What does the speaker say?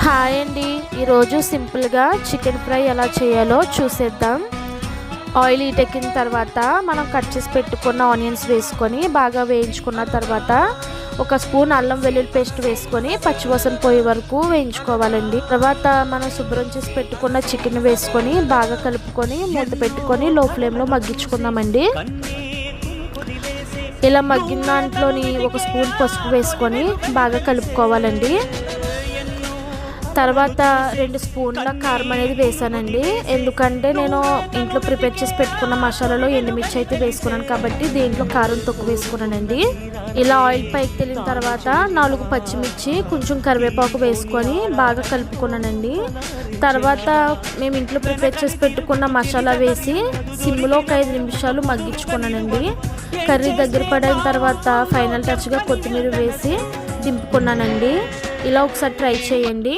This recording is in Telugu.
హాయ్ అండి, ఈరోజు సింపుల్గా చికెన్ ఫ్రై ఎలా చేయాలో చూసేద్దాం. ఆయిల్ హీటెక్కిన తర్వాత మనం కట్ చేసి పెట్టుకున్న ఆనియన్స్ వేసుకొని బాగా వేయించుకున్న తర్వాత ఒక స్పూన్ అల్లం వెల్లుల్లి పేస్ట్ వేసుకొని పచ్చివాసన పోయే వరకు వేయించుకోవాలండి. తర్వాత మనం శుభ్రం చేసి పెట్టుకున్న చికెన్ వేసుకొని బాగా కలుపుకొని మూత పెట్టుకొని లో ఫ్లేమ్లో మగ్గించుకుందామండి. ఇలా మగ్గిన దాంట్లోని ఒక స్పూన్ పసుపు వేసుకొని బాగా కలుపుకోవాలండి. తర్వాత 2 స్పూన్ల కారం అనేది వేసానండి. ఎందుకంటే నేను ఇంట్లో ప్రిపేర్ చేసి పెట్టుకున్న మసాలాలో ఎండుమిర్చి అయితే వేసుకున్నాను కాబట్టి దీంట్లో కారం తక్కువ వేసుకున్నానండి. ఇలా ఆయిల్ పైకి తెలిన తర్వాత 4 పచ్చిమిర్చి కొంచెం కరివేపాకు వేసుకొని బాగా కలుపుకున్నానండి. తర్వాత మేము ఇంట్లో ప్రిపేర్ చేసి పెట్టుకున్న మసాలా వేసి సిమ్లో ఒక 5 నిమిషాలు మగ్గించుకున్నానండి. కర్రీ దగ్గర పడిన తర్వాత ఫైనల్ టచ్గా కొత్తిమీర వేసి దింపుకున్నానండి. ఇలా ఒకసారి ట్రై చేయండి.